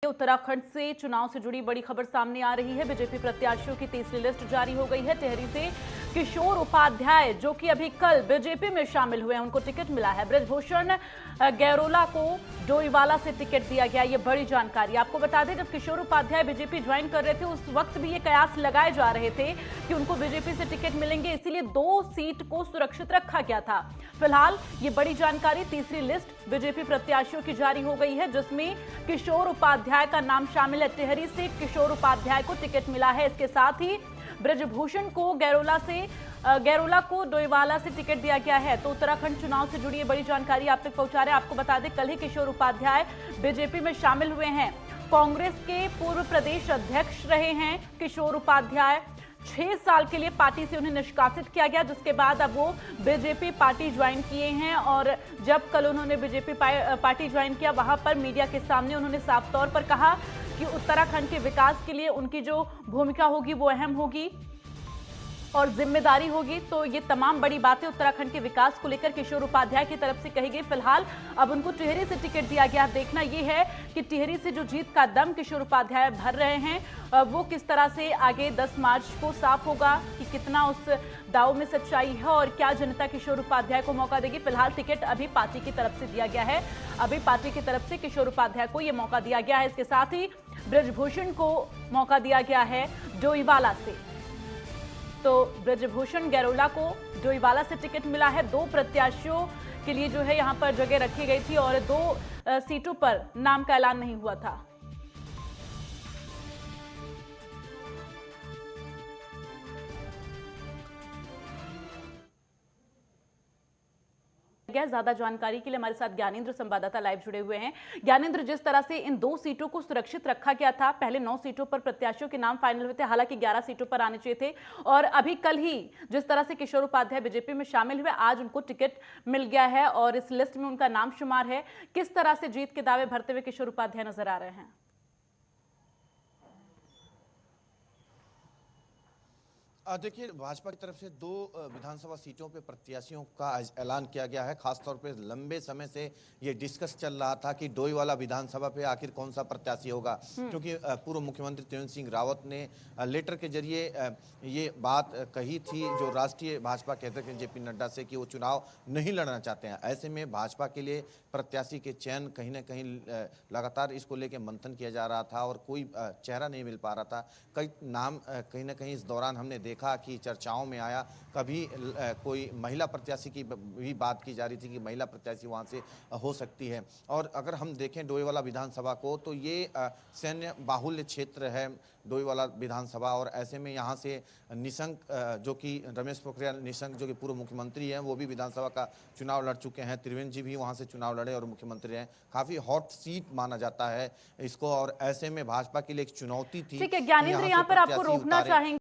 उत्तराखंड से चुनाव से जुड़ी बड़ी खबर सामने आ रही है। बीजेपी प्रत्याशियों की तीसरी लिस्ट जारी हो गई है। टिहरी से किशोर उपाध्याय जो कि अभी कल बीजेपी में शामिल हुए हैं, उनको टिकट मिला है। ब्रजभूषण गैरोला को डोईवाला से टिकट दिया गया। ये बड़ी जानकारी आपको बता दें, जब किशोर उपाध्याय बीजेपी ज्वाइन कर रहे थे उस वक्त भी ये कयास लगाए जा रहे थे कि उनको बीजेपी से टिकट मिलेंगे, इसीलिए 2 सीट को सुरक्षित रखा गया था। फिलहाल ये बड़ी जानकारी, तीसरी लिस्ट बीजेपी प्रत्याशियों की जारी हो गई है जिसमें किशोर उपाध्याय का नाम शामिल है। टिहरी से किशोर उपाध्याय को टिकट मिला है। इसके साथ ही ब्रजभूषण को गैरोला को डोईवाला से टिकट दिया गया है। तो उत्तराखंड चुनाव से जुड़ी बड़ी जानकारी आप तक पहुंचा रहे हैं। आपको बता दें, कल ही किशोर उपाध्याय बीजेपी में शामिल हुए हैं। कांग्रेस के पूर्व प्रदेश अध्यक्ष रहे हैं किशोर उपाध्याय। 6 साल के लिए पार्टी से उन्हें निष्कासित किया गया, जिसके बाद अब वो बीजेपी पार्टी ज्वाइन किए हैं। और जब कल उन्होंने बीजेपी पार्टी ज्वाइन किया, वहां पर मीडिया के सामने उन्होंने साफ तौर पर कहा कि उत्तराखंड के विकास के लिए उनकी जो भूमिका होगी वो अहम होगी और जिम्मेदारी होगी। तो ये तमाम बड़ी बातें उत्तराखंड के विकास को लेकर किशोर उपाध्याय की तरफ से कही गई। फिलहाल अब उनको टिहरी से टिकट दिया गया। देखना यह है कि टिहरी से जो जीत का दम किशोर उपाध्याय भर रहे हैं वो किस तरह से आगे 10 मार्च को साफ होगा कि कितना उस दाव में सच्चाई है और क्या जनता किशोर उपाध्याय को मौका देगी। फिलहाल टिकट अभी पार्टी की तरफ से दिया गया है। अभी पार्टी की तरफ से किशोर उपाध्याय को यह मौका दिया गया है। इसके साथ ही ब्रजभूषण को मौका दिया गया है डोईवाला से। तो ब्रजभूषण गैरोला को डोईवाला से टिकट मिला है। 2 प्रत्याशियों के लिए जो है यहां पर जगह रखी गई थी और 2 सीटों पर नाम का ऐलान नहीं हुआ था। ज्यादा जानकारी के लिए हमारे साथ ज्ञानेंद्र संवाददाता लाइव जुड़े हुए हैं। ज्ञानेंद्र, जिस तरह से इन 2 सीटों को सुरक्षित रखा गया था, पहले 9 सीटों पर प्रत्याशियों के नाम फाइनल हुए थे, हालांकि 11 सीटों पर आने चाहिए थे, और अभी कल ही जिस तरह से किशोर उपाध्याय बीजेपी में शामिल हुए, आज उनको टिकट मिल गया है और इस लिस्ट में उनका नाम शुमार है। किस तरह से जीत के दावे भरते हुए किशोर उपाध्याय नजर आ रहे हैं? देखिए, भाजपा की तरफ से 2 विधानसभा सीटों पे प्रत्याशियों का ऐलान किया गया है। खासतौर पे लंबे समय से ये डिस्कस चल रहा था कि डोईवाला विधानसभा पे आखिर कौन सा प्रत्याशी होगा, क्योंकि पूर्व मुख्यमंत्री त्रिवेंद्र सिंह रावत ने लेटर के जरिए ये बात कही थी, जो राष्ट्रीय भाजपा के अध्यक्ष जेपी नड्डा से, कि वो चुनाव नहीं लड़ना चाहते हैं। ऐसे में भाजपा के लिए प्रत्याशी के चयन कहीं ना कहीं लगातार इसको लेकर मंथन किया जा रहा था और कोई चेहरा नहीं मिल पा रहा था। कई नाम कहीं ना कहीं इस दौरान हमने देखा कि चर्चाओं में आया। कभी कोई महिला प्रत्याशी की भी बात की जा रही थी कि महिला प्रत्याशी वहां से हो सकती है। और अगर हम देखें डोईवाला विधानसभा को, तो ये सैन्य बाहुल्य क्षेत्र है डोईवाला विधानसभा, और ऐसे में यहाँ से निशंक जो कि रमेश पोखरियाल निशंक जो कि पूर्व मुख्यमंत्री हैं, वो भी विधानसभा का चुनाव लड़ चुके हैं। त्रिवेंद्र जी भी वहाँ से चुनाव लड़े और मुख्यमंत्री हैं। काफी हॉट सीट माना जाता है इसको, और ऐसे में भाजपा के लिए एक चुनौती थी। ठीक है ज्ञानेंद्र, यहाँ पर आपको रोकना चाहेंगे।